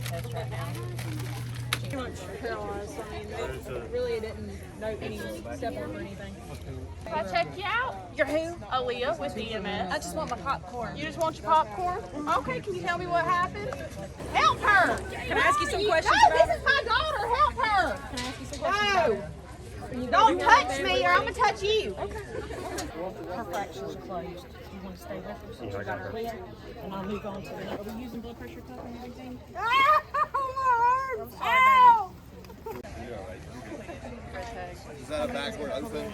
Test right now. Pretty much paralyzed. I mean, it really didn't note any step up or anything. If I check you out, you're who? Aaliyah with EMS. I just want my popcorn. You just want your popcorn? Okay, can you tell me what happened? Help her! Can I ask you some questions? No, this is my daughter. Help her! Can I ask you some questions? No! Don't touch me or I'm gonna touch you. Okay. Her fracture's closed. You want to stay with her since you got her clear? And I'll move on to the next. Are we using blood pressure cuff and everything? Ow! Ow! Is that a backward open? Is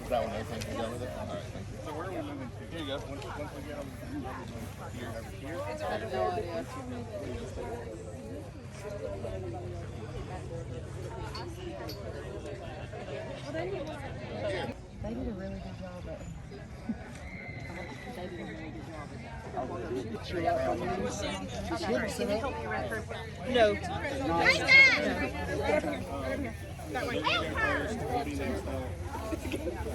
that one open? You done with it? All right, thank you. So where are we moving to? Here you go. Once we get on here, over here. I have no idea. They did a really good job at it. They did a really good job at it. Can you help me record? No.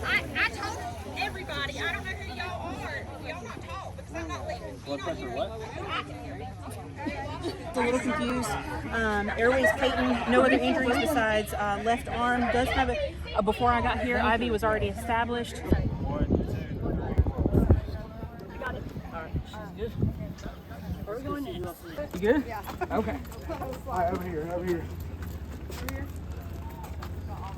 I told everybody, I don't know who y'all are. Y'all not talk because I'm not leaving. Blood pressure what? A little confused. Airways patent, no other injuries besides left arm. Does have it. Before I got here, IV was already established. 1, 2, 3, 4. I got it. All right, she's good. Where are we going next? You good? Yeah. Okay. All right, over here, over here. Over here?